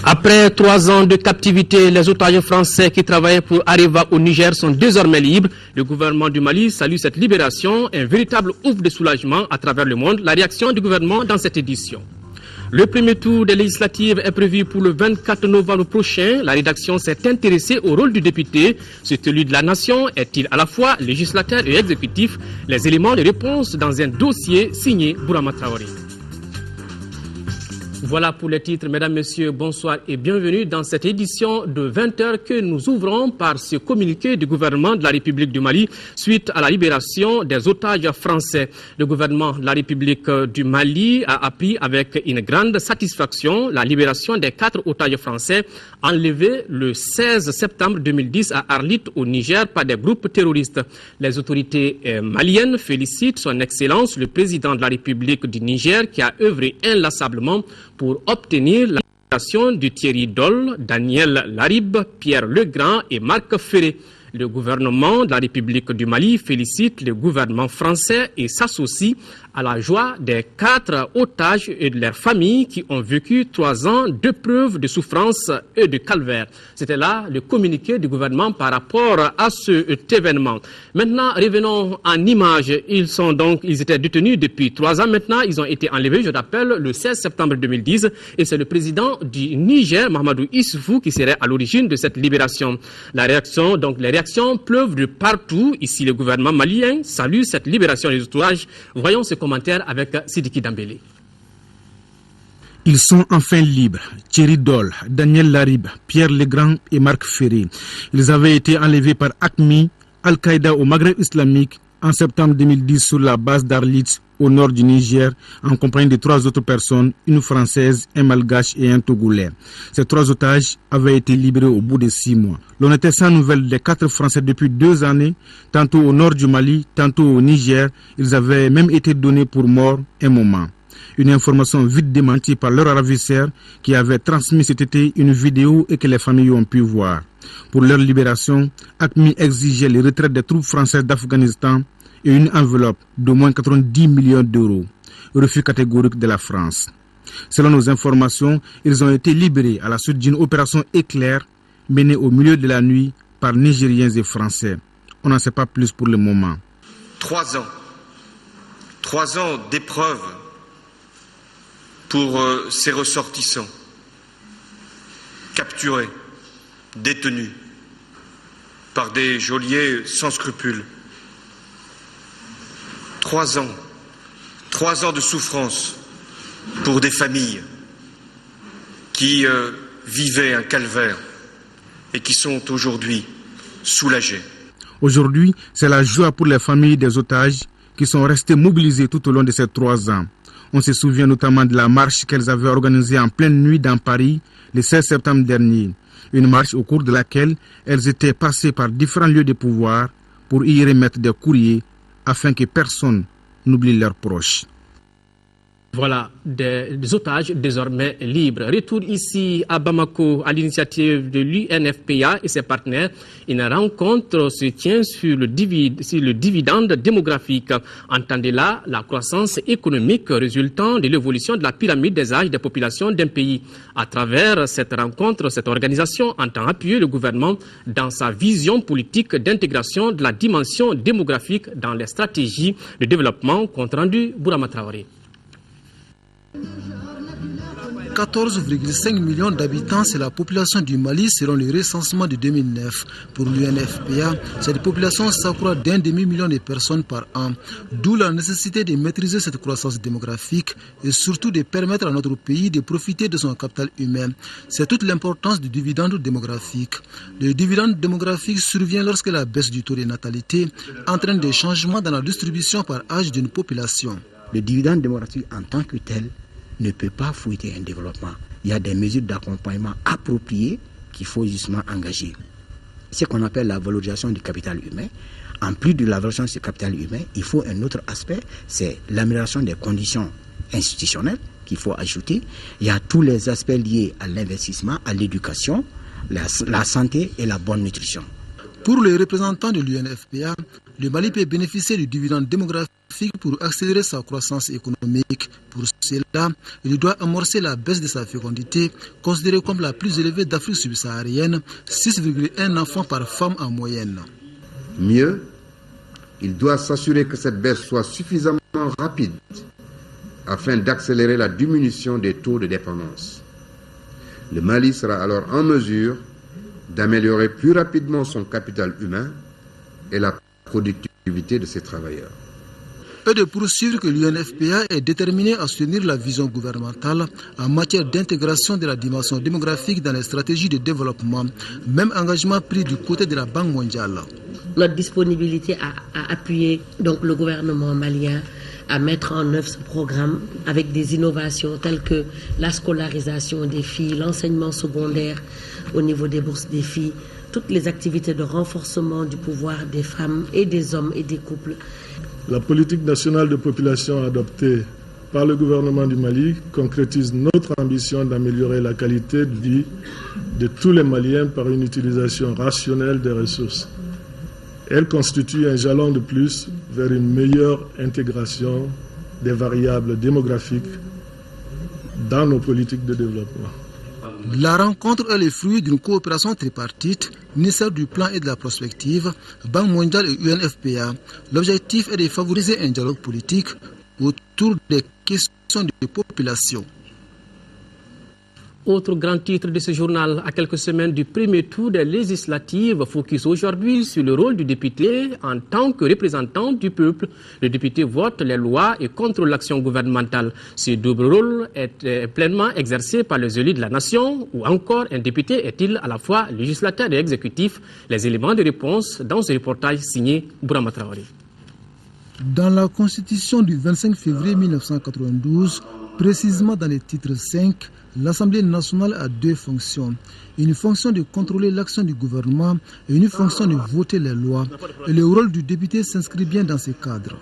Après 3 ans de captivité, les otages français qui travaillaient pour Areva au Niger sont désormais libres. Le gouvernement du Mali salue cette libération, un véritable ouf de soulagement à travers le monde. La réaction du gouvernement dans cette édition. Le premier tour des législatives est prévu pour le 24 novembre prochain. La rédaction s'est intéressée au rôle du député. Cet élu de la nation est-il à la fois législateur et exécutif? Les éléments de réponse dans un dossier signé Bourama Traoré. Voilà pour les titres. Mesdames, Messieurs, bonsoir et bienvenue dans cette édition de 20h que nous ouvrons par ce communiqué du gouvernement de la République du Mali suite à la libération des otages français. Le gouvernement de la République du Mali a appris avec une grande satisfaction la libération des 4 otages français enlevés le 16 septembre 2010 à Arlit au Niger par des groupes terroristes. Les autorités maliennes félicitent son Excellence le président de la République du Niger qui a œuvré inlassablement pour obtenir la libération du Thierry Doll, Daniel Laribe, Pierre Legrand et Marc Ferré. Le gouvernement de la République du Mali félicite le gouvernement français et s'associe à la joie des 4 otages et de leurs familles qui ont vécu 3 ans d'épreuves de souffrance et de calvaire. C'était là le communiqué du gouvernement par rapport à cet événement. Maintenant, revenons en images. Ils étaient détenus depuis 3 ans maintenant. Ils ont été enlevés, je rappelle, le 16 septembre 2010. Et c'est le président du Niger, Mahamadou Issoufou, qui serait à l'origine de cette libération. Les réactions pleuvent de partout. Ici, le gouvernement malien salue cette libération des otages. Voyons ce commentaire avec Sidiki Dambélé. Ils sont enfin libres. Thierry Doll, Daniel Laribe, Pierre Legrand et Marc Ferré. Ils avaient été enlevés par AQMI, Al-Qaïda au Maghreb islamique, en septembre 2010 sur la base d'Arlit, au nord du Niger, en compagnie de 3 autres personnes, une française, un malgache et un togolais. Ces 3 otages avaient été libérés au bout de 6 mois. L'on était sans nouvelles des 4 Français depuis 2 années, tantôt au nord du Mali, tantôt au Niger. Ils avaient même été donnés pour morts un moment. Une information vite démentie par leur ravisseur qui avait transmis cet été une vidéo et que les familles ont pu voir. Pour leur libération, AQMI exigeait le retrait des troupes françaises d'Afghanistan et une enveloppe d'au moins 90 millions d'euros. Refus catégorique de la France. Selon nos informations, ils ont été libérés à la suite d'une opération éclair menée au milieu de la nuit par Nigériens et Français. On n'en sait pas plus pour le moment. 3 ans. 3 ans d'épreuve pour ces ressortissants. Capturés, détenus par des geôliers sans scrupules. 3 ans. 3 ans de souffrance pour des familles qui vivaient un calvaire et qui sont aujourd'hui soulagées. Aujourd'hui, c'est la joie pour les familles des otages qui sont restées mobilisées tout au long de ces 3 ans. On se souvient notamment de la marche qu'elles avaient organisée en pleine nuit dans Paris le 16 septembre dernier. Une marche au cours de laquelle elles étaient passées par différents lieux de pouvoir pour y remettre des courriers afin que personne n'oublie leurs proches. Voilà, des otages désormais libres. Retour ici à Bamako à l'initiative de l'UNFPA et ses partenaires. Une rencontre se tient sur le dividende démographique. Entendez là la croissance économique résultant de l'évolution de la pyramide des âges des populations d'un pays. À travers cette rencontre, cette organisation entend appuyer le gouvernement dans sa vision politique d'intégration de la dimension démographique dans les stratégies de développement. Compte rendu Bourama Traoré. 14,5 millions d'habitants, c'est la population du Mali selon le recensement de 2009. Pour l'UNFPA, cette population s'accroît d'1 demi-million de personnes par an. D'où la nécessité de maîtriser cette croissance démographique et surtout de permettre à notre pays de profiter de son capital humain. C'est toute l'importance du dividende démographique. Le dividende démographique survient lorsque la baisse du taux de natalité entraîne des changements dans la distribution par âge d'une population. Le dividende démographique en tant que tel ne peut pas fouetter un développement. Il y a des mesures d'accompagnement appropriées qu'il faut justement engager. Ce qu'on appelle la valorisation du capital humain. En plus de la valorisation du capital humain, il faut un autre aspect, c'est l'amélioration des conditions institutionnelles qu'il faut ajouter. Il y a tous les aspects liés à l'investissement, à l'éducation, la santé et la bonne nutrition. Pour les représentants de l'UNFPA, le Mali peut bénéficier du dividende démographique pour accélérer sa croissance économique. Pour cela, il doit amorcer la baisse de sa fécondité, considérée comme la plus élevée d'Afrique subsaharienne, 6,1 enfants par femme en moyenne. Mieux, il doit s'assurer que cette baisse soit suffisamment rapide afin d'accélérer la diminution des taux de dépendance. Le Mali sera alors en mesure d'améliorer plus rapidement son capital humain et la productivité de ses travailleurs. Et de poursuivre que l'UNFPA est déterminée à soutenir la vision gouvernementale en matière d'intégration de la dimension démographique dans les stratégies de développement, même engagement pris du côté de la Banque mondiale. Notre disponibilité à appuyer donc le gouvernement malien à mettre en œuvre ce programme avec des innovations telles que la scolarisation des filles, l'enseignement secondaire au niveau des bourses des filles, toutes les activités de renforcement du pouvoir des femmes et des hommes et des couples. La politique nationale de population adoptée par le gouvernement du Mali concrétise notre ambition d'améliorer la qualité de vie de tous les Maliens par une utilisation rationnelle des ressources. Elle constitue un jalon de plus vers une meilleure intégration des variables démographiques dans nos politiques de développement. La rencontre est le fruit d'une coopération tripartite, ministère du Plan et de la Prospective, Banque mondiale et UNFPA. L'objectif est de favoriser un dialogue politique autour des questions de population. Autre grand titre de ce journal, à quelques semaines du premier tour des législatives, focus aujourd'hui sur le rôle du député en tant que représentant du peuple. Le député vote les lois et contrôle l'action gouvernementale. Ce double rôle est pleinement exercé par les élus de la nation, ou encore un député est-il à la fois législateur et exécutif? Les éléments de réponse dans ce reportage signé Bourama Traoré. Dans la Constitution du 25 février 1992, précisément dans le titre 5, l'Assemblée nationale a deux fonctions. Une fonction de contrôler l'action du gouvernement et une fonction de voter les lois. Et le rôle du député s'inscrit bien dans ce cadre.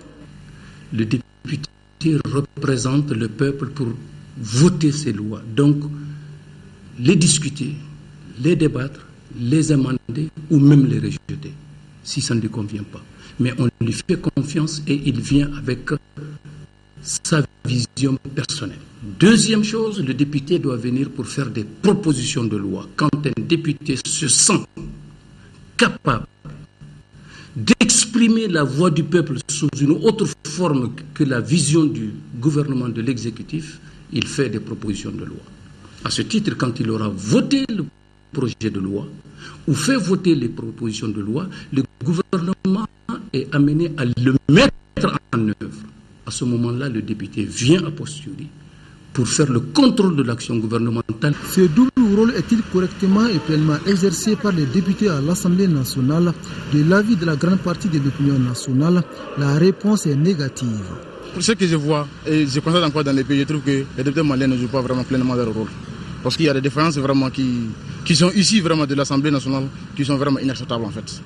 Le député représente le peuple pour voter ces lois. Donc, les discuter, les débattre, les amender ou même les rejeter, si ça ne lui convient pas. Mais on lui fait confiance et il vient avec sa vision personnelle. Deuxième chose, le député doit venir pour faire des propositions de loi. Quand un député se sent capable d'exprimer la voix du peuple sous une autre forme que la vision du gouvernement de l'exécutif, il fait des propositions de loi. À ce titre, quand il aura voté le projet de loi ou fait voter les propositions de loi, le gouvernement est amené à le mettre en œuvre. À ce moment-là, le député vient a posteriori pour faire le contrôle de l'action gouvernementale. Ce double rôle est-il correctement et pleinement exercé par les députés à l'Assemblée nationale? De l'avis de la grande partie de l'opinion nationale, la réponse est négative. Pour ce que je vois, et je constate encore dans les pays, je trouve que les députés maliens ne jouent pas vraiment pleinement leur rôle. Parce qu'il y a des différences vraiment qui sont ici vraiment de l'Assemblée nationale, qui sont vraiment inacceptables en fait.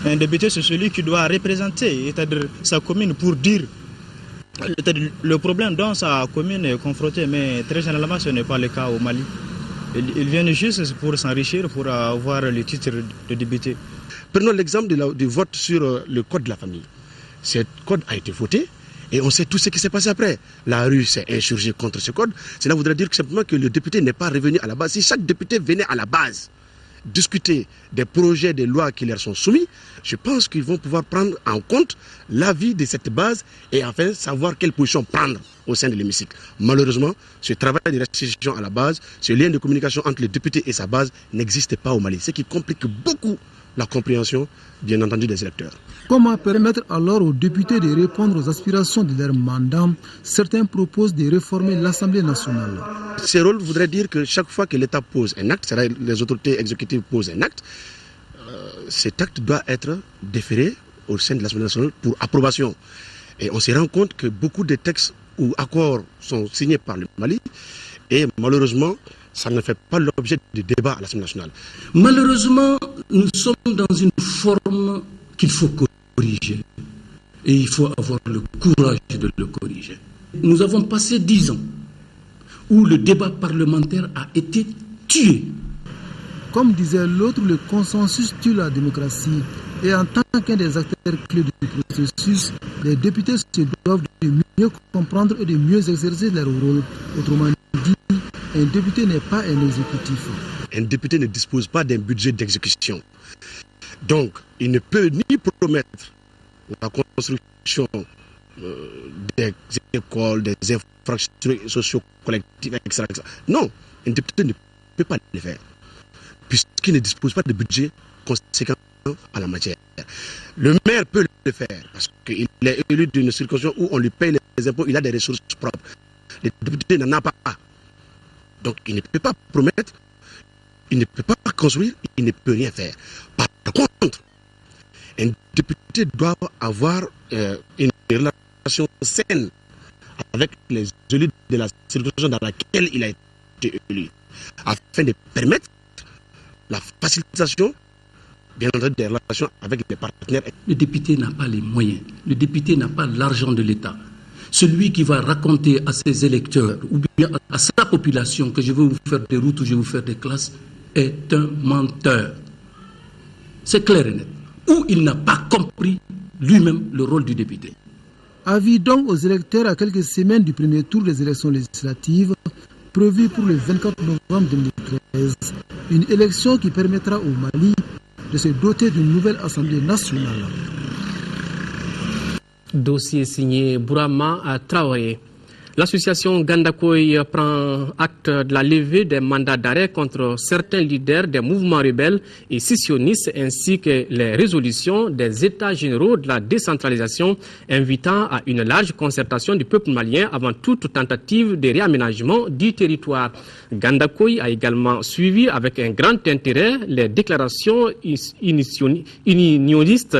Un député, c'est celui qui doit représenter, c'est-à-dire sa commune pour dire le problème dont sa commune est confrontée, mais très généralement ce n'est pas le cas au Mali. Ils viennent juste pour s'enrichir, pour avoir le titre de député. Prenons l'exemple du vote sur le code de la famille. Ce code a été voté et on sait tout ce qui s'est passé après. La rue s'est insurgée contre ce code. Cela voudrait dire simplement que le député n'est pas revenu à la base. Si chaque député venait à la base discuter des projets, des lois qui leur sont soumis, je pense qu'ils vont pouvoir prendre en compte l'avis de cette base et enfin savoir quelle position prendre au sein de l'hémicycle. Malheureusement, ce travail de restitution à la base, ce lien de communication entre le député et sa base n'existe pas au Mali, ce qui complique beaucoup la compréhension, bien entendu, des électeurs. Comment permettre alors aux députés de répondre aux aspirations de leur mandat? Certains proposent de réformer l'Assemblée nationale. Ce rôle voudrait dire que chaque fois que l'État pose un acte, c'est-à-dire les autorités exécutives posent un acte, cet acte doit être déféré au sein de l'Assemblée nationale pour approbation. Et on se rend compte que beaucoup de textes ou accords sont signés par le Mali et malheureusement, ça ne fait pas l'objet de débat à l'Assemblée nationale. Malheureusement, nous sommes dans une forme qu'il faut corriger. Et il faut avoir le courage de le corriger. Nous avons passé 10 ans où le débat parlementaire a été tué. Comme disait l'autre, le consensus tue la démocratie. Et en tant qu'un des acteurs clés du processus, les députés se doivent de mieux comprendre et de mieux exercer leur rôle. Autrement dit, un député n'est pas un exécutif. Un député ne dispose pas d'un budget d'exécution. Donc, il ne peut ni promettre la construction des écoles, des infrastructures socio-collectives, etc. Non, un député ne peut pas le faire, puisqu'il ne dispose pas de budget conséquent à la matière. Le maire peut le faire, parce qu'il est élu d'une circonscription où on lui paye les impôts, il a des ressources propres. Le député n'en a pas. Donc il ne peut pas promettre, il ne peut pas construire, il ne peut rien faire. Par contre, un député doit avoir une relation saine avec les élus de la circonscription dans laquelle il a été élu, afin de permettre la facilitation, bien entendu, des relations avec les partenaires. Le député n'a pas les moyens, le député n'a pas l'argent de l'État. Celui qui va raconter à ses électeurs ou bien à sa population que je vais vous faire des routes ou je vais vous faire des classes est un menteur. C'est clair et net. Ou il n'a pas compris lui-même le rôle du député. Avis donc aux électeurs à quelques semaines du premier tour des élections législatives prévues pour le 24 novembre 2013. Une élection qui permettra au Mali de se doter d'une nouvelle Assemblée nationale. Dossier signé Bourama Traoré. L'association Gandakoy prend acte de la levée des mandats d'arrêt contre certains leaders des mouvements rebelles et scissionnistes ainsi que les résolutions des États généraux de la décentralisation invitant à une large concertation du peuple malien avant toute tentative de réaménagement du territoire. Gandakoy a également suivi avec un grand intérêt les déclarations unionistes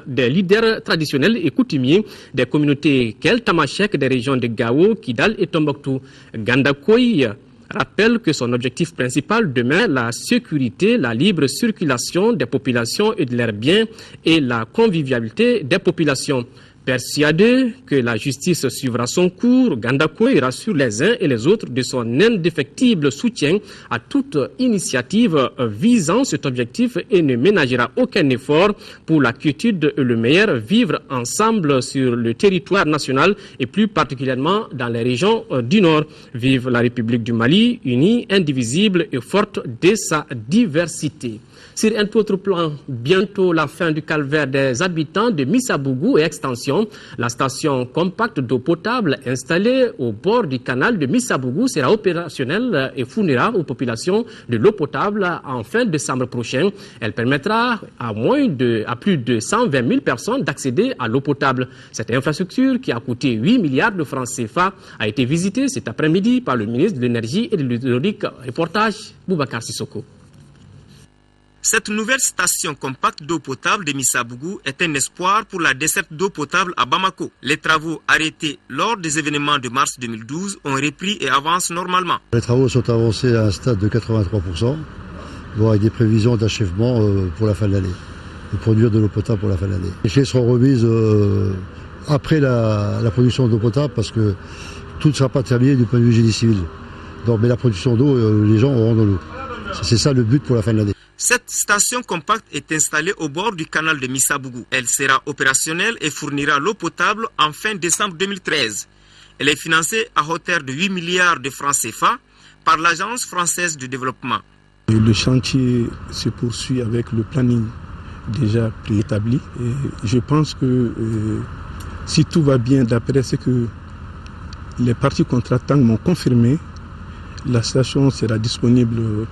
des leaders traditionnels et coutumiers des communautés Kel, Tamashek, des régions de Gao, Kidal et Tombouctou. Gandakoy rappelle que son objectif principal demeure la sécurité, la libre circulation des populations et de leurs biens et la convivialité des populations. Persuadé que la justice suivra son cours, Gandakoy rassure les uns et les autres de son indéfectible soutien à toute initiative visant cet objectif et ne ménagera aucun effort pour la quiétude et le meilleur vivre ensemble sur le territoire national et plus particulièrement dans les régions du Nord. Vive la République du Mali, unie, indivisible et forte de sa diversité. Sur un autre plan, bientôt la fin du calvaire des habitants de Missabougou et extension. La station compacte d'eau potable installée au bord du canal de Missabougou sera opérationnelle et fournira aux populations de l'eau potable en fin décembre prochain. Elle permettra à plus de 120 000 personnes d'accéder à l'eau potable. Cette infrastructure, qui a coûté 8 milliards de francs CFA, a été visitée cet après-midi par le ministre de l'Énergie et de l'Hydraulique. Reportage Boubacar Sissoko. Cette nouvelle station compacte d'eau potable de Missabougou est un espoir pour la desserte d'eau potable à Bamako. Les travaux arrêtés lors des événements de mars 2012 ont repris et avancent normalement. Les travaux sont avancés à un stade de 83%, avec des prévisions d'achèvement pour la fin de l'année, de produire de l'eau potable pour la fin de l'année. Les clés seront remises après la production d'eau potable parce que tout ne sera pas terminé du point de vue génie civil. Donc, mais la production d'eau, les gens auront de l'eau. C'est ça le but pour la fin de l'année. Cette station compacte est installée au bord du canal de Missabougou. Elle sera opérationnelle et fournira l'eau potable en fin décembre 2013. Elle est financée à hauteur de 8 milliards de francs CFA par l'Agence française de développement. Le chantier se poursuit avec le planning déjà préétabli. Et je pense que si tout va bien, d'après ce que les parties contractantes m'ont confirmé, la station sera disponible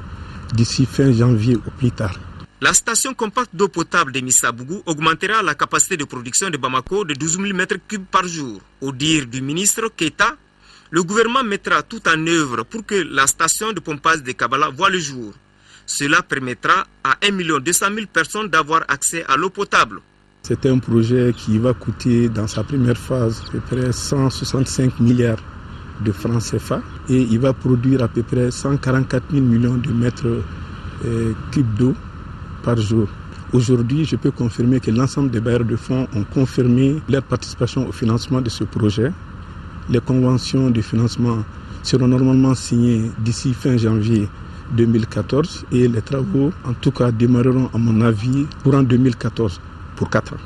d'ici fin janvier au plus tard. La station compacte d'eau potable de Missabougou augmentera la capacité de production de Bamako de 12 000 m3 par jour. Au dire du ministre Keita, le gouvernement mettra tout en œuvre pour que la station de pompage de Kabala voie le jour. Cela permettra à 1 200 000 personnes d'avoir accès à l'eau potable. C'est un projet qui va coûter dans sa première phase à peu près 165 milliards de francs CFA et il va produire à peu près 144 000 millions de mètres cubes d'eau par jour. Aujourd'hui, je peux confirmer que l'ensemble des bailleurs de fonds ont confirmé leur participation au financement de ce projet. Les conventions de financement seront normalement signées d'ici fin janvier 2014 et les travaux, en tout cas, démarreront, à mon avis, courant 2014, pour 4 ans.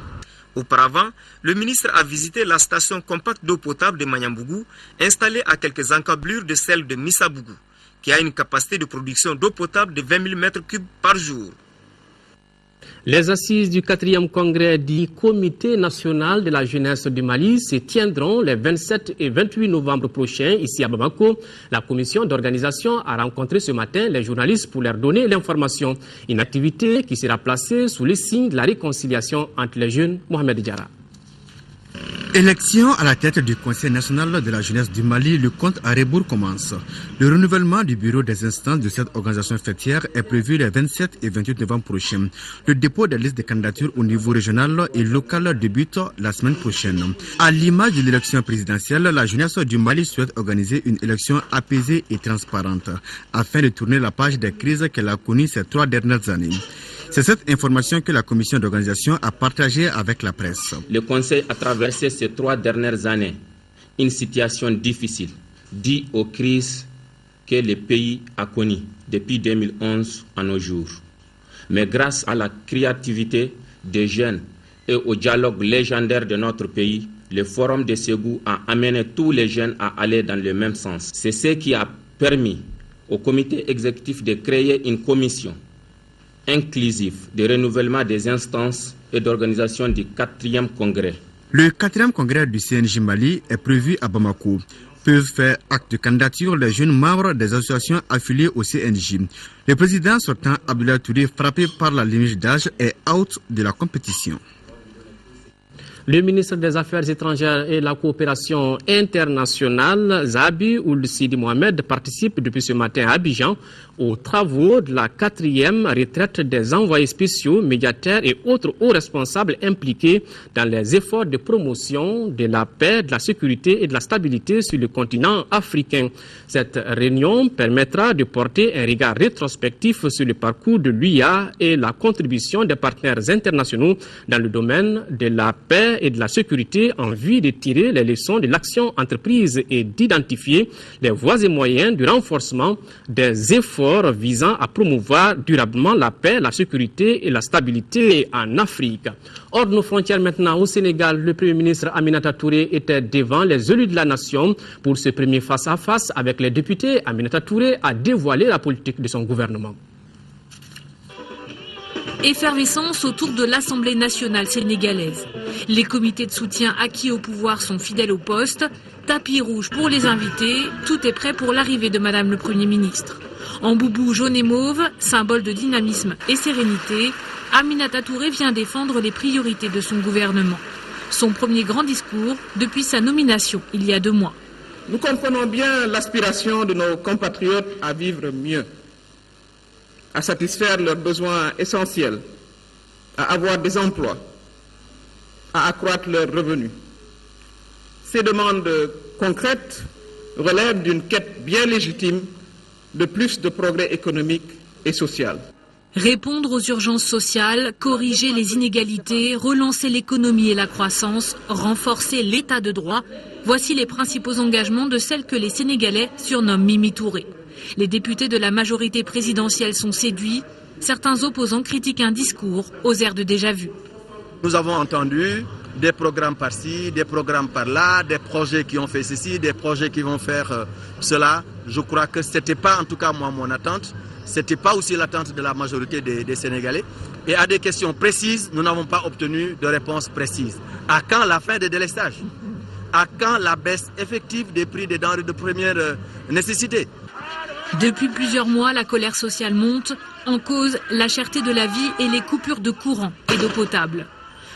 Auparavant, le ministre a visité la station compacte d'eau potable de Manyambougou, installée à quelques encablures de celle de Missabougou, qui a une capacité de production d'eau potable de 20 000 m3 par jour. Les assises du 4e congrès du Comité national de la jeunesse du Mali se tiendront les 27 et 28 novembre prochains ici à Bamako. La commission d'organisation a rencontré ce matin les journalistes pour leur donner l'information. Une activité qui sera placée sous le signe de la réconciliation entre les jeunes. Mohamed Diarra. Élection à la tête du Conseil national de la jeunesse du Mali, le compte à rebours commence. Le renouvellement du bureau des instances de cette organisation fêtière est prévu les 27 et 28 novembre prochains. Le dépôt des listes de candidatures au niveau régional et local débute la semaine prochaine. À l'image de l'élection présidentielle, la jeunesse du Mali souhaite organiser une élection apaisée et transparente afin de tourner la page des crises qu'elle a connues ces 3 dernières années. C'est cette information que la commission d'organisation a partagée avec la presse. Le Conseil a traversé ces 3 dernières années une situation difficile due aux crises que le pays a connues depuis 2011 à nos jours. Mais grâce à la créativité des jeunes et au dialogue légendaire de notre pays, le Forum de Ségou a amené tous les jeunes à aller dans le même sens. C'est ce qui a permis au comité exécutif de créer une commission inclusif de renouvellement des instances et d'organisation du 4e congrès. Le 4e congrès du CNJ Mali est prévu à Bamako. Peuvent faire acte de candidature les jeunes membres des associations affiliées au CNJ. Le président sortant Abdoulaye Touré, frappé par la limite d'âge, est out de la compétition. Le ministre des Affaires étrangères et de la coopération internationale, Zabi Ould Sidi Mohamed, participe depuis ce matin à Abidjan aux travaux de la 4e retraite des envoyés spéciaux, médiateurs et autres hauts responsables impliqués dans les efforts de promotion de la paix, de la sécurité et de la stabilité sur le continent africain. Cette réunion permettra de porter un regard rétrospectif sur le parcours de l'UIA et la contribution des partenaires internationaux dans le domaine de la paix et de la sécurité en vue de tirer les leçons de l'action entreprise et d'identifier les voies et moyens du renforcement des efforts visant à promouvoir durablement la paix, la sécurité et la stabilité en Afrique. Hors de nos frontières maintenant, au Sénégal, le Premier ministre Aminata Touré était devant les élus de la nation pour ce premier face-à-face avec les députés. Aminata Touré a dévoilé la politique de son gouvernement. Effervescence autour de l'Assemblée nationale sénégalaise. Les comités de soutien acquis au pouvoir sont fidèles au poste. Tapis rouge pour les invités. Tout est prêt pour l'arrivée de Madame le Premier ministre. En boubou jaune et mauve, symbole de dynamisme et sérénité, Aminata Touré vient défendre les priorités de son gouvernement. Son premier grand discours depuis sa nomination il y a 2 mois. Nous comprenons bien l'aspiration de nos compatriotes à vivre mieux, à satisfaire leurs besoins essentiels, à avoir des emplois, à accroître leurs revenus. Ces demandes concrètes relèvent d'une quête bien légitime de plus de progrès économique et social. Répondre aux urgences sociales, corriger les inégalités, relancer l'économie et la croissance, renforcer l'état de droit, voici les principaux engagements de celle que les Sénégalais surnomment Mimi Touré. Les députés de la majorité présidentielle sont séduits. Certains opposants critiquent un discours aux airs de déjà-vu. Nous avons entendu des programmes par-ci, des programmes par-là, des projets qui ont fait ceci, des projets qui vont faire cela. Je crois que ce n'était pas en tout cas moi mon attente. Ce n'était pas aussi l'attente de la majorité des Sénégalais. Et à des questions précises, nous n'avons pas obtenu de réponse précise. À quand la fin des délestages? À quand la baisse effective des prix des denrées de première nécessité? Depuis plusieurs mois, la colère sociale monte. En cause, la cherté de la vie et les coupures de courant et d'eau potable.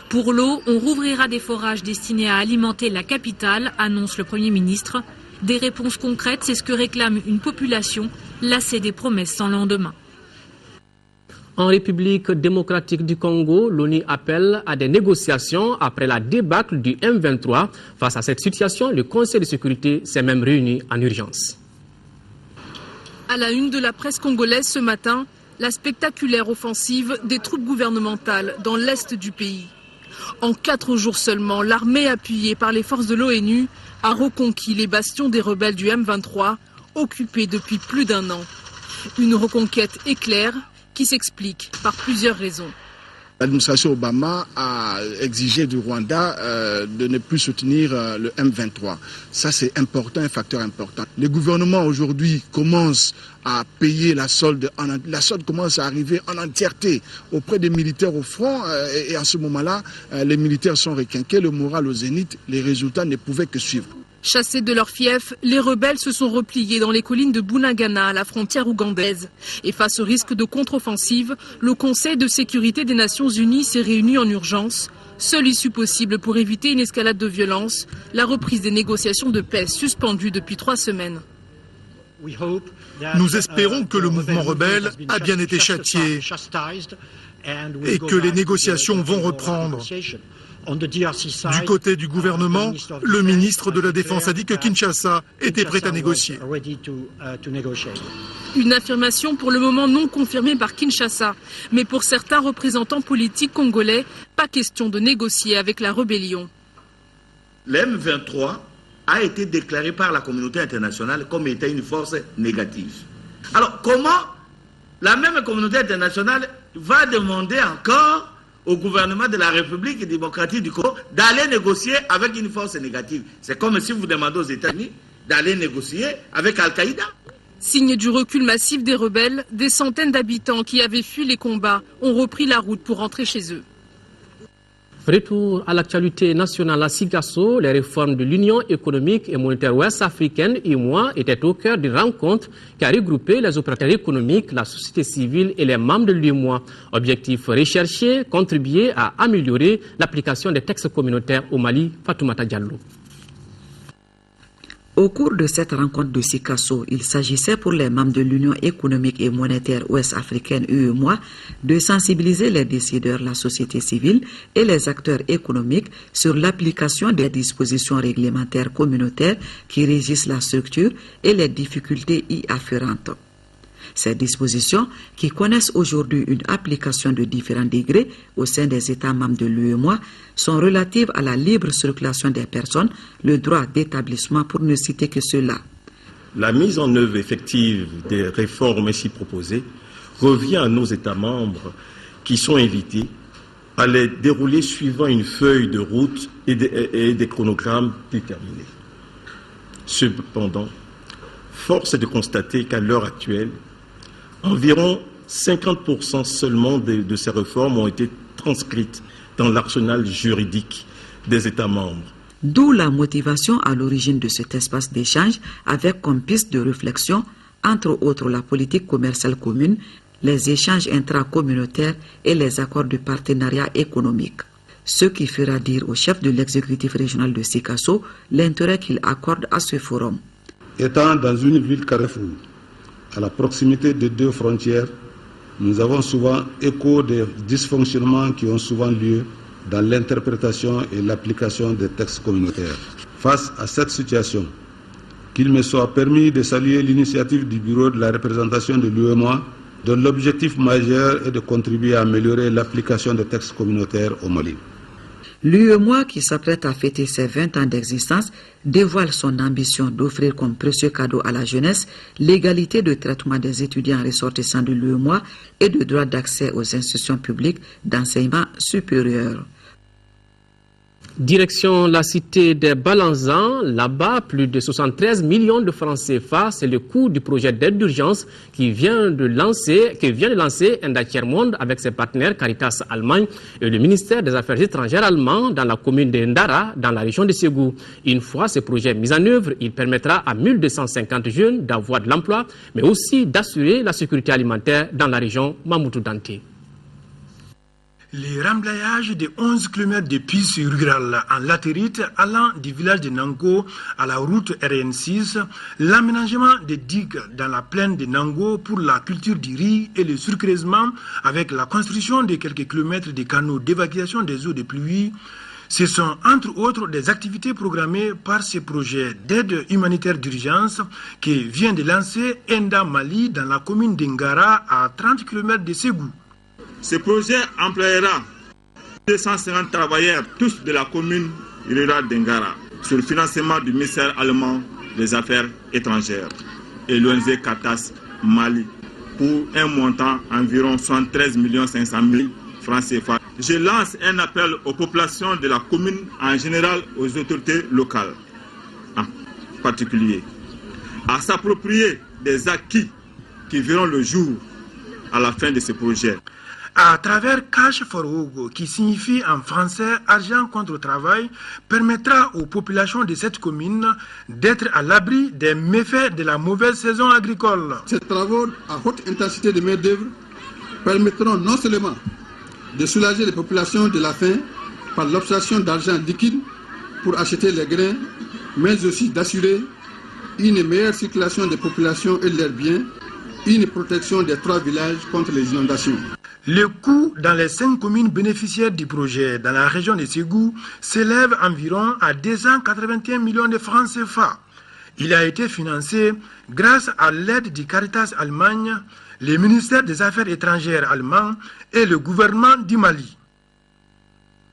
Pour l'eau, on rouvrira des forages destinés à alimenter la capitale, annonce le Premier ministre. Des réponses concrètes, c'est ce que réclame une population lassée des promesses sans lendemain. En République démocratique du Congo, l'ONU appelle à des négociations après la débâcle du M23. Face à cette situation, le Conseil de sécurité s'est même réuni en urgence. À la une de la presse congolaise ce matin, la spectaculaire offensive des troupes gouvernementales dans l'est du pays. En 4 jours seulement, l'armée appuyée par les forces de l'ONU a reconquis les bastions des rebelles du M23, occupés depuis plus d'1 an. Une reconquête éclair qui s'explique par plusieurs raisons. L'administration Obama a exigé du Rwanda de ne plus soutenir le M23. Ça, c'est important, un facteur important. Les gouvernements aujourd'hui commencent à payer la solde. La solde commence à arriver en entièreté auprès des militaires au front. Et à ce moment-là, les militaires sont requinqués, le moral au zénith. Les résultats ne pouvaient que suivre. Chassés de leur fief, les rebelles se sont repliés dans les collines de Bunagana, à la frontière ougandaise. Et face au risque de contre-offensive, le Conseil de sécurité des Nations Unies s'est réuni en urgence. Seule issue possible pour éviter une escalade de violence, la reprise des négociations de paix suspendues depuis 3 semaines. Nous espérons que le mouvement rebelle a bien été châtié et que les négociations vont reprendre. Du côté du gouvernement, le ministre de la Défense a dit que Kinshasa était prêt à négocier. Une affirmation pour le moment non confirmée par Kinshasa. Mais pour certains représentants politiques congolais, pas question de négocier avec la rébellion. Le M23 a été déclaré par la communauté internationale comme étant une force négative. Alors comment la même communauté internationale va demander encore au gouvernement de la République démocratique du Congo d'aller négocier avec une force négative? C'est comme si vous demandez aux États-Unis d'aller négocier avec Al-Qaïda. Signe du recul massif des rebelles, des centaines d'habitants qui avaient fui les combats ont repris la route pour rentrer chez eux. Retour à l'actualité nationale à Sikasso, les réformes de l'Union économique et monétaire ouest-africaine UEMOA étaient au cœur d'une rencontre qui a regroupé les opérateurs économiques, la société civile et les membres de l'UEMOA. Objectif recherché, contribuer à améliorer l'application des textes communautaires au Mali. Fatoumata Diallo. Au cours de cette rencontre de Sikasso, il s'agissait pour les membres de l'Union économique et monétaire ouest-africaine UEMOA de sensibiliser les décideurs, la société civile et les acteurs économiques sur l'application des dispositions réglementaires communautaires qui régissent la structure et les difficultés y afférentes. Ces dispositions, qui connaissent aujourd'hui une application de différents degrés au sein des États membres de l'UEMOA, sont relatives à la libre circulation des personnes, le droit d'établissement pour ne citer que cela. La mise en œuvre effective des réformes ici proposées revient à nos États membres qui sont invités à les dérouler suivant une feuille de route et des chronogrammes déterminés. Cependant, force est de constater qu'à l'heure actuelle, environ 50% seulement de ces réformes ont été transcrites dans l'arsenal juridique des États membres. D'où la motivation à l'origine de cet espace d'échange avec comme piste de réflexion, entre autres la politique commerciale commune, les échanges intracommunautaires et les accords de partenariat économique. Ce qui fera dire au chef de l'exécutif régional de Sikasso l'intérêt qu'il accorde à ce forum. Étant dans une ville carrefour, à la proximité de 2 frontières, nous avons souvent écho des dysfonctionnements qui ont souvent lieu dans l'interprétation et l'application des textes communautaires. Face à cette situation, qu'il me soit permis de saluer l'initiative du Bureau de la représentation de l'UEMOA, dont l'objectif majeur est de contribuer à améliorer l'application des textes communautaires au Mali. L'UEMOA, qui s'apprête à fêter ses 20 ans d'existence, dévoile son ambition d'offrir comme précieux cadeau à la jeunesse l'égalité de traitement des étudiants ressortissants de l'UEMOA et de droit d'accès aux institutions publiques d'enseignement supérieur. Direction la cité des Balanzans, là-bas, plus de 73 millions de francs CFA, c'est le coût du projet d'aide d'urgence que vient de lancer Enda Tiers-Monde avec ses partenaires Caritas Allemagne et le ministère des Affaires étrangères allemand dans la commune de Ndara, dans la région de Ségou. Une fois ce projet mis en œuvre, il permettra à 1250 jeunes d'avoir de l'emploi, mais aussi d'assurer la sécurité alimentaire dans la région Mamoutou Danté. Les remblayages de 11 km de pistes rurales en latérite allant du village de Nango à la route RN6, l'aménagement des digues dans la plaine de Nango pour la culture du riz et le surcreusement avec la construction de quelques kilomètres de canaux d'évacuation des eaux de pluie, ce sont entre autres des activités programmées par ce projet d'aide humanitaire d'urgence qui vient de lancer Enda Mali dans la commune d'Engara à 30 km de Ségou. Ce projet employera 250 travailleurs, tous de la commune rurale d'Engara, sur le financement du ministère allemand des Affaires étrangères et l'ONG Caritas Mali. pour un montant environ 73 500 000 francs CFA. Je lance un appel aux populations de la commune en général, aux autorités locales en particulier, à s'approprier des acquis qui verront le jour à la fin de ce projet. À travers Cash for Hugo, qui signifie en français argent contre travail, permettra aux populations de cette commune d'être à l'abri des méfaits de la mauvaise saison agricole. Ces travaux à haute intensité de main-d'œuvre permettront non seulement de soulager les populations de la faim par l'obtention d'argent liquide pour acheter les grains, mais aussi d'assurer une meilleure circulation des populations et de leurs biens, une protection des 3 villages contre les inondations. Le coût dans les 5 communes bénéficiaires du projet dans la région de Ségou s'élève environ à 281 millions de francs CFA. Il a été financé grâce à l'aide du Caritas Allemagne, le ministère des Affaires étrangères allemand et le gouvernement du Mali.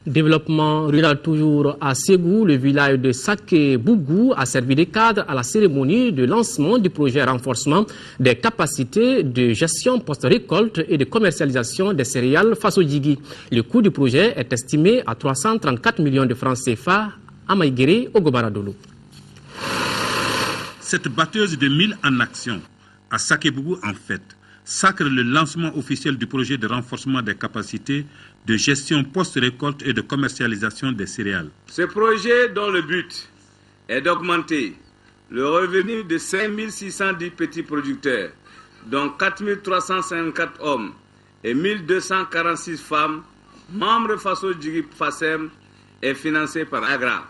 Développement rural toujours à Ségou, le village de Saké-Bougou a servi de cadre à la cérémonie de lancement du projet renforcement des capacités de gestion post-récolte et de commercialisation des céréales face au Djigui. Le coût du projet est estimé à 334 millions de francs CFA à Maïguéré, au Gobaradolo. Cette batteuse de 1000 en action à Saké-Bougou en fait sacre le lancement officiel du projet de renforcement des capacités de gestion post-récolte et de commercialisation des céréales. Ce projet dont le but est d'augmenter le revenu de 5610 petits producteurs, dont 4354 hommes et 1246 femmes, membres Faso Djigui FASEM, est financé par AGRA,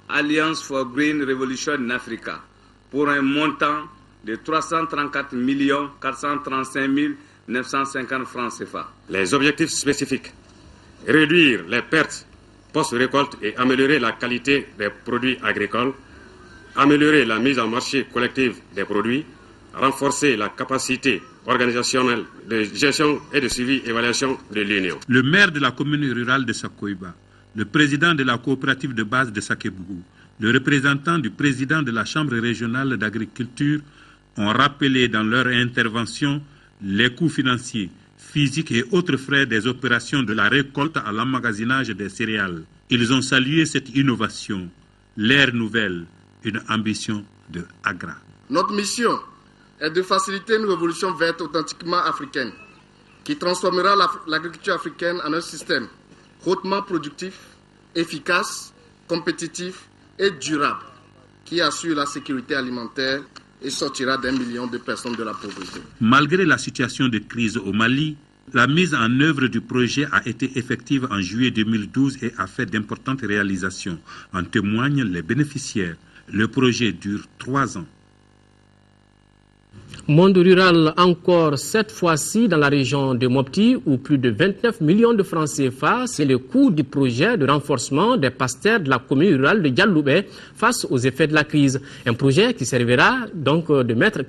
Alliance for Green Revolution in Africa, pour un montant de 334 435 950 francs CFA. Les objectifs spécifiques: réduire les pertes post-récolte et améliorer la qualité des produits agricoles, améliorer la mise en marché collective des produits, renforcer la capacité organisationnelle de gestion et de suivi et évaluation de l'Union. Le maire de la commune rurale de Sakoiba, le président de la coopérative de base de Saké-Bougou, le représentant du président de la Chambre régionale d'agriculture ont rappelé dans leur intervention les coûts financiers, physiques et autres frais des opérations de la récolte à l'emmagasinage des céréales. Ils ont salué cette innovation, l'ère nouvelle, une ambition de AGRA. Notre mission est de faciliter une révolution verte authentiquement africaine qui transformera l'agriculture africaine en un système hautement productif, efficace, compétitif et durable qui assure la sécurité alimentaire et sortira d'1 million de personnes de la pauvreté. Malgré la situation de crise au Mali, la mise en œuvre du projet a été effective en juillet 2012 et a fait d'importantes réalisations. En témoignent les bénéficiaires. Le projet dure 3 ans. Monde rural encore cette fois-ci dans la région de Mopti où plus de 29 millions de francs CFA, c'est le coût du projet de renforcement des pasteurs de la commune rurale de Dialoubé face aux effets de la crise. Un projet qui servira donc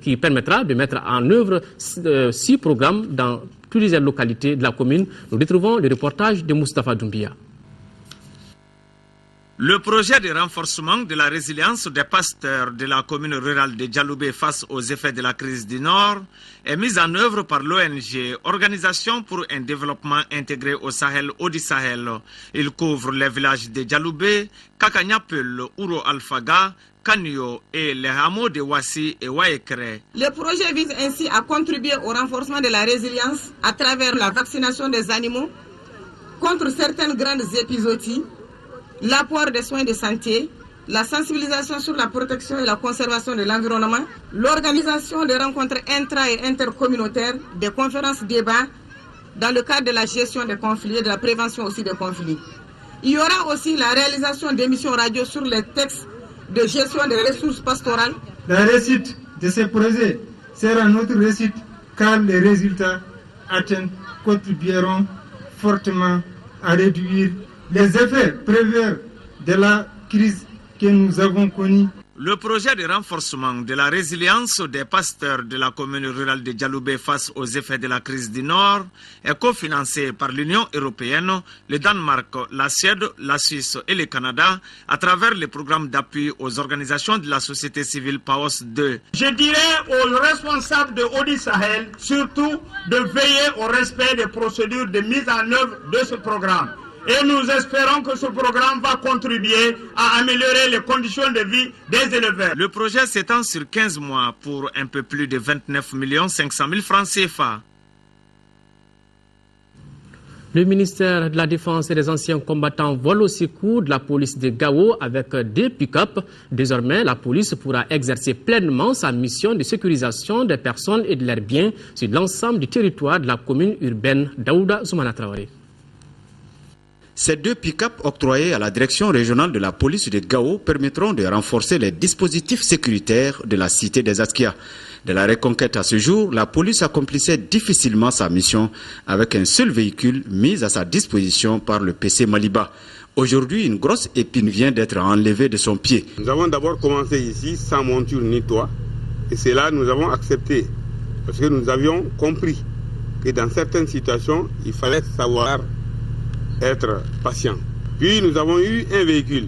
qui permettra de mettre en œuvre 6 programmes dans plusieurs localités de la commune. Nous retrouvons le reportage de Moustapha Doumbia. Le projet de renforcement de la résilience des pasteurs de la commune rurale de Dialoubé face aux effets de la crise du Nord est mis en œuvre par l'ONG Organisation pour un développement intégré au Sahel, Odi Sahel. Il couvre les villages de Dialoubé, Kakanyapel, Ouro Alfaga, Kanyo et les hameaux de Wassi et Waekre. Le projet vise ainsi à contribuer au renforcement de la résilience à travers la vaccination des animaux contre certaines grandes épizooties, l'apport des soins de santé, la sensibilisation sur la protection et la conservation de l'environnement, l'organisation de rencontres intra- et intercommunautaires, des conférences débats dans le cadre de la gestion des conflits et de la prévention aussi des conflits. Il y aura aussi la réalisation d'émissions radio sur les textes de gestion des ressources pastorales. La réussite de ces projets sera notre réussite car les résultats atteints contribueront fortement à réduire les effets prévus de la crise que nous avons connue. Le projet de renforcement de la résilience des pasteurs de la commune rurale de Dialoubé face aux effets de la crise du Nord est cofinancé par l'Union européenne, le Danemark, la Suède, la Suisse et le Canada à travers le programme d'appui aux organisations de la société civile PAOS 2. Je dirais aux responsables de Audi Sahel surtout de veiller au respect des procédures de mise en œuvre de ce programme. Et nous espérons que ce programme va contribuer à améliorer les conditions de vie des éleveurs. Le projet s'étend sur 15 mois pour un peu plus de 29 500 000 francs CFA. Le ministère de la Défense et des anciens combattants vole au secours de la police de Gao avec deux pick-up. Désormais, la police pourra exercer pleinement sa mission de sécurisation des personnes et de leurs biens sur l'ensemble du territoire de la commune urbaine d'Aouda Zoumana Traoré. Ces deux pick-up octroyés à la direction régionale de la police de Gao permettront de renforcer les dispositifs sécuritaires de la cité des Askia. De la reconquête à ce jour, la police accomplissait difficilement sa mission avec un seul véhicule mis à sa disposition par le PC Maliba. Aujourd'hui, une grosse épine vient d'être enlevée de son pied. Nous avons d'abord commencé ici sans monture ni toit. Et c'est là que nous avons accepté. Parce que nous avions compris que dans certaines situations, il fallait savoir être patient. Puis nous avons eu un véhicule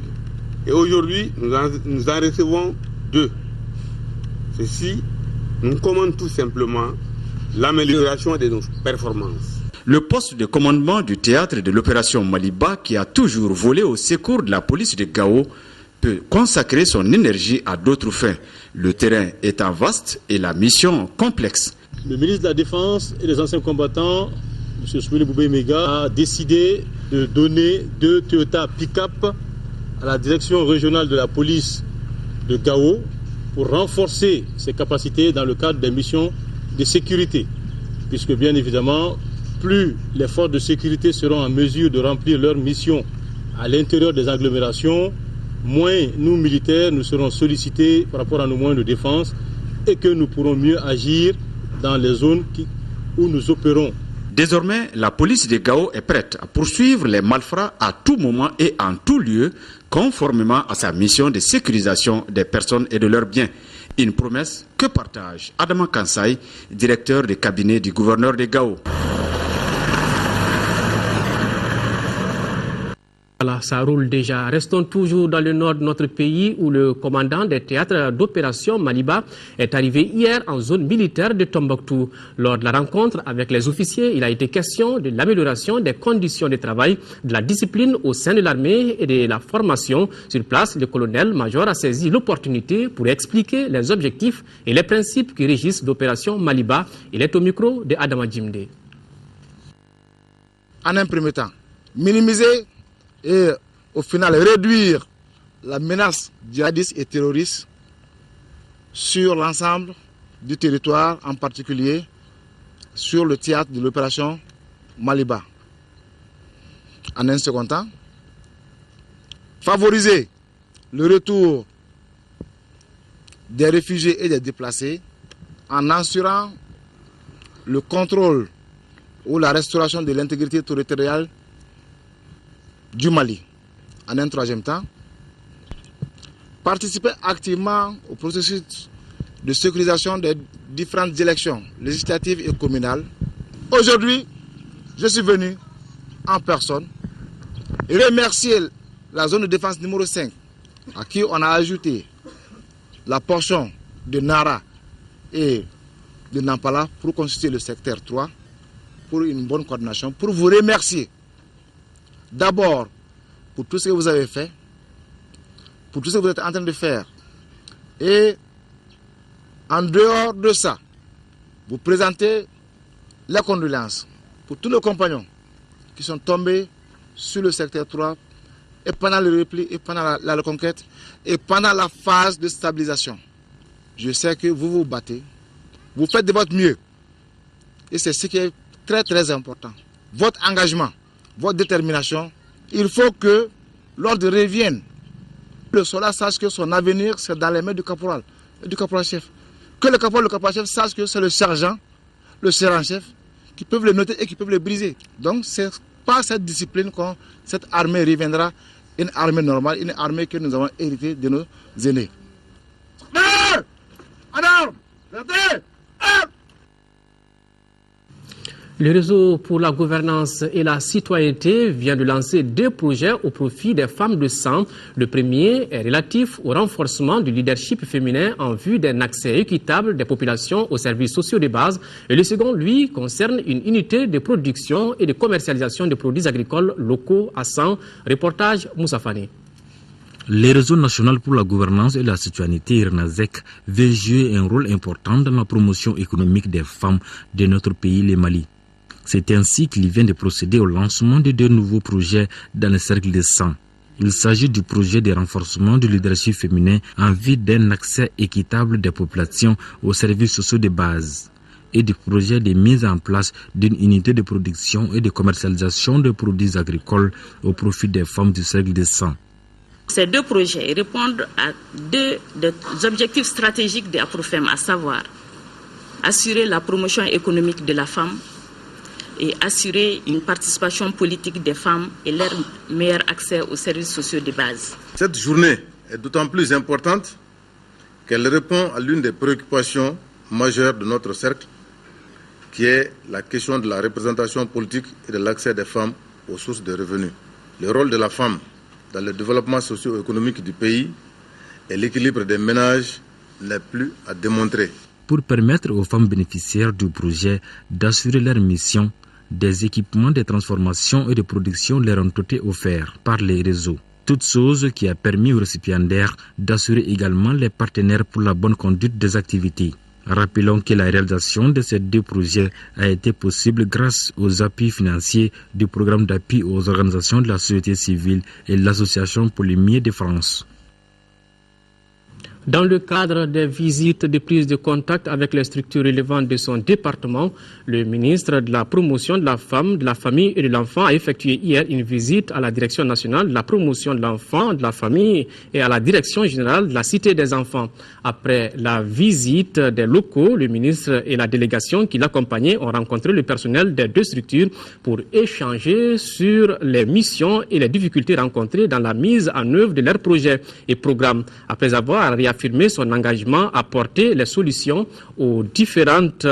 et aujourd'hui nous en recevons deux. Ceci nous commande tout simplement l'amélioration de nos performances. Le poste de commandement du théâtre de l'opération Maliba, qui a toujours volé au secours de la police de Gao, peut consacrer son énergie à d'autres fins. Le terrain étant vaste et la mission complexe. Le ministre de la Défense et des anciens combattants, M. Soumele Boubé Mega, a décidé de donner 2 Toyota pick-up à la direction régionale de la police de Gao pour renforcer ses capacités dans le cadre des missions de sécurité. Puisque bien évidemment, plus les forces de sécurité seront en mesure de remplir leur mission à l'intérieur des agglomérations, moins nous militaires nous serons sollicités par rapport à nos moyens de défense et que nous pourrons mieux agir dans les zones où nous opérons. Désormais, la police de Gao est prête à poursuivre les malfrats à tout moment et en tout lieu, conformément à sa mission de sécurisation des personnes et de leurs biens. Une promesse que partage Adama Kansai, directeur de cabinet du gouverneur de Gao. Voilà, ça roule déjà. Restons toujours dans le nord de notre pays où le commandant des théâtres d'opération Maliba est arrivé hier en zone militaire de Tombouctou. Lors de la rencontre avec les officiers, il a été question de l'amélioration des conditions de travail, de la discipline au sein de l'armée et de la formation. Sur place, le colonel-major a saisi l'opportunité pour expliquer les objectifs et les principes qui régissent l'opération Maliba. Il est au micro de Adama Djimde. En un premier temps, minimiser et au final réduire la menace djihadiste et terroriste sur l'ensemble du territoire, en particulier sur le théâtre de l'opération Maliba. En un second temps, favoriser le retour des réfugiés et des déplacés en assurant le contrôle ou la restauration de l'intégrité territoriale du Mali. En un troisième temps, participer activement au processus de sécurisation des différentes élections législatives et communales. Aujourd'hui, je suis venu en personne remercier la zone de défense numéro 5, à qui on a ajouté la portion de Nara et de Nampala pour constituer le secteur 3, pour une bonne coordination, pour vous remercier d'abord pour tout ce que vous avez fait, pour tout ce que vous êtes en train de faire. Et en dehors de ça, vous présentez les condoléances pour tous nos compagnons qui sont tombés sur le secteur 3 et pendant le repli, et pendant la reconquête, et pendant la phase de stabilisation. Je sais que vous vous battez, vous faites de votre mieux. Et c'est ce qui est très très important. Votre engagement, votre détermination, il faut que l'ordre revienne. Le soldat sache que son avenir, c'est dans les mains du caporal et du caporal-chef. Que le caporal-chef sache que c'est le sergent-chef, qui peuvent le noter et qui peuvent le briser. Donc, c'est par cette discipline que cette armée reviendra, une armée normale, une armée que nous avons héritée de nos aînés. Le réseau pour la gouvernance et la citoyenneté vient de lancer 2 projets au profit des femmes de sang. Le premier est relatif au renforcement du leadership féminin en vue d'un accès équitable des populations aux services sociaux de base. Et le second, lui, concerne une unité de production et de commercialisation de produits agricoles locaux à sang. Reportage Moussa Fani. Le réseau national pour la gouvernance et la citoyenneté RNASEC veut jouer un rôle important dans la promotion économique des femmes de notre pays, le Mali. C'est ainsi qu'il vient de procéder au lancement de 2 nouveaux projets dans le cercle de sang. Il s'agit du projet de renforcement du leadership féminin en vue d'un accès équitable des populations aux services sociaux de base et du projet de mise en place d'une unité de production et de commercialisation de produits agricoles au profit des femmes du cercle de sang. Ces 2 projets répondent à 2 des objectifs stratégiques de APROFEM, à savoir assurer la promotion économique de la femme et assurer une participation politique des femmes et leur meilleur accès aux services sociaux de base. Cette journée est d'autant plus importante qu'elle répond à l'une des préoccupations majeures de notre cercle, qui est la question de la représentation politique et de l'accès des femmes aux sources de revenus. Le rôle de la femme dans le développement socio-économique du pays et l'équilibre des ménages n'est plus à démontrer. Pour permettre aux femmes bénéficiaires du projet d'assurer leur mission, des équipements de transformation et de production leur ont été offerts par les réseaux. Toute chose qui a permis aux récipiendaires d'assurer également les partenaires pour la bonne conduite des activités. Rappelons que la réalisation de ces 2 projets a été possible grâce aux appuis financiers du programme d'appui aux organisations de la société civile et l'Association Polymier de France. Dans le cadre des visites de prise de contact avec les structures relevantes de son département, le ministre de la Promotion de la Femme, de la Famille et de l'Enfant a effectué hier une visite à la Direction nationale de la promotion de l'enfant, de la famille et à la Direction générale de la Cité des enfants. Après la visite des locaux, le ministre et la délégation qui l'accompagnaient ont rencontré le personnel des 2 structures pour échanger sur les missions et les difficultés rencontrées dans la mise en œuvre de leurs projets et programmes. Après avoir réaffirmé son engagement à porter les solutions aux différentes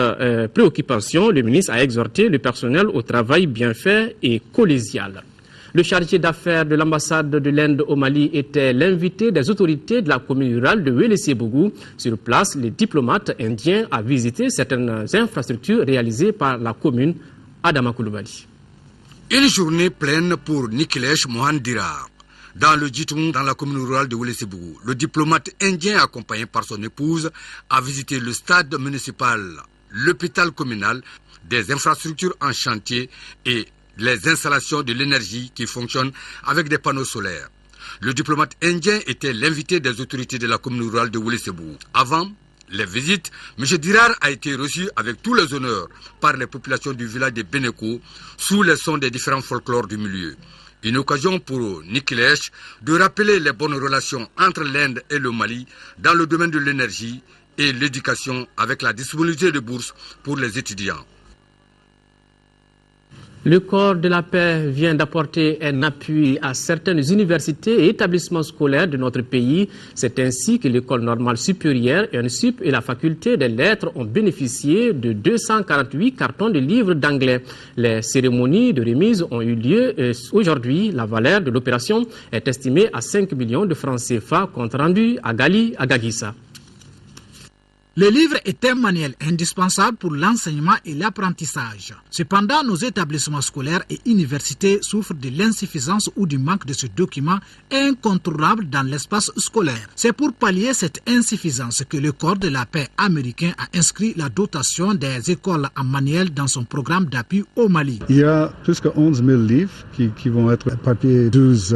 préoccupations, le ministre a exhorté le personnel au travail bien fait et collégial. Le chargé d'affaires de l'ambassade de l'Inde au Mali était l'invité des autorités de la commune rurale de Wélé-Sébougou. Sur place, les diplomates indiens ont visité certaines infrastructures réalisées par la commune. Adama Koulibaly. Une journée pleine pour Nikhilesh Mohandirar. Dans le Djitoum, dans la commune rurale de Wélé-Sébougou, le diplomate indien accompagné par son épouse a visité le stade municipal, l'hôpital communal, des infrastructures en chantier et les installations de l'énergie qui fonctionnent avec des panneaux solaires. Le diplomate indien était l'invité des autorités de la commune rurale de Wélé-Sébougou. Avant les visites, M. Dirar a été reçu avec tous les honneurs par les populations du village de Beneko sous les sons des différents folklores du milieu. Une occasion pour Nikhilesh de rappeler les bonnes relations entre l'Inde et le Mali dans le domaine de l'énergie et l'éducation avec la disponibilité de bourses pour les étudiants. Le corps de la paix vient d'apporter un appui à certaines universités et établissements scolaires de notre pays. C'est ainsi que l'école normale supérieure, ENSUP et la faculté des lettres ont bénéficié de 248 cartons de livres d'anglais. Les cérémonies de remise ont eu lieu aujourd'hui. La valeur de l'opération est estimée à 5 millions de francs CFA, compte rendu à Gali Agagissa. Le livre est un manuel indispensable pour l'enseignement et l'apprentissage. Cependant, nos établissements scolaires et universités souffrent de l'insuffisance ou du manque de ce document incontournable dans l'espace scolaire. C'est pour pallier cette insuffisance que le corps de la paix américain a inscrit la dotation des écoles en manuel dans son programme d'appui au Mali. Il y a plus que 11 000 livres qui vont être éparpillés 12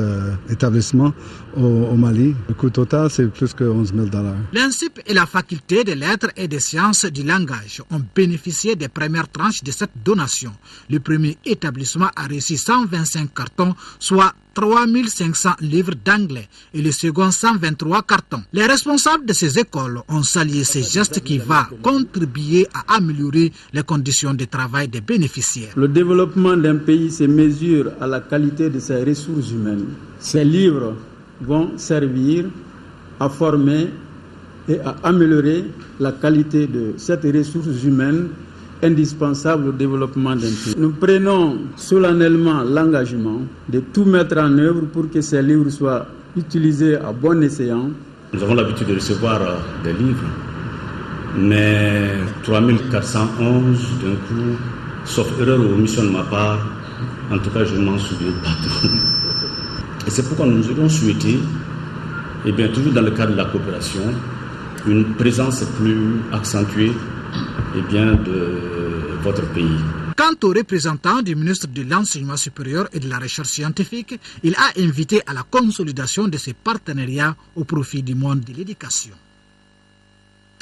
établissements au Mali. Le coût total, c'est plus que 11 000 $. L'INSIP et la faculté des lettres et des sciences du langage ont bénéficié des premières tranches de cette donation. Le premier établissement a reçu 125 cartons, soit 3500 livres d'anglais, et le second 123 cartons. Les responsables de ces écoles ont salué ces gestes qui vont contribuer à améliorer les conditions de travail des bénéficiaires. Le développement d'un pays se mesure à la qualité de ses ressources humaines. Ces livres vont servir à former et à améliorer la qualité de cette ressource humaine indispensable au développement d'un pays. Nous prenons solennellement l'engagement de tout mettre en œuvre pour que ces livres soient utilisés à bon escient. Nous avons l'habitude de recevoir des livres, mais 3411 d'un coup, sauf erreur ou omission de ma part, en tout cas je ne m'en souviens pas trop. Et c'est pourquoi nous aurions souhaité, et bien toujours dans le cadre de la coopération, une présence plus accentuée de votre pays. Quant au représentant du ministre de l'Enseignement supérieur et de la Recherche scientifique, il a invité à la consolidation de ces partenariats au profit du monde de l'éducation.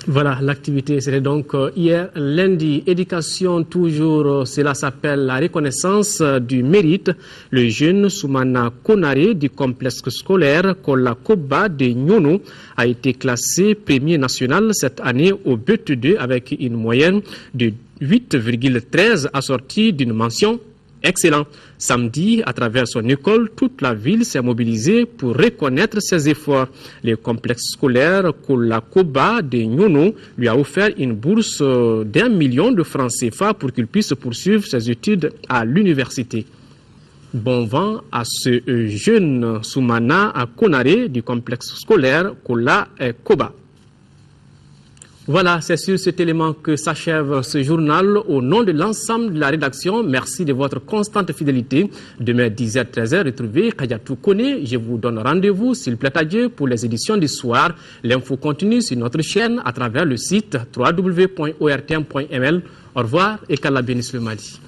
Voilà, l'activité c'était donc hier lundi. Éducation toujours, cela s'appelle la reconnaissance du mérite. Le jeune Soumana Konare du complexe scolaire Kola Koba de Nyono a été classé premier national cette année au BT2 avec une moyenne de 8,13 assortie d'une mention excellent. Samedi, à travers son école, toute la ville s'est mobilisée pour reconnaître ses efforts. Le complexe scolaire Kola Koba de Nyono lui a offert une bourse d'1 million de francs CFA pour qu'il puisse poursuivre ses études à l'université. Bon vent à ce jeune Soumana Konare du complexe scolaire Kola Koba. Voilà, c'est sur cet élément que s'achève ce journal. Au nom de l'ensemble de la rédaction, merci de votre constante fidélité. Demain, 10h, 13h, retrouvez Kayatou Kone. Je vous donne rendez-vous, s'il plaît à Dieu, pour les éditions du soir. L'info continue sur notre chaîne à travers le site www.ortm.ml. Au revoir et qu'Allah bénisse le Mali.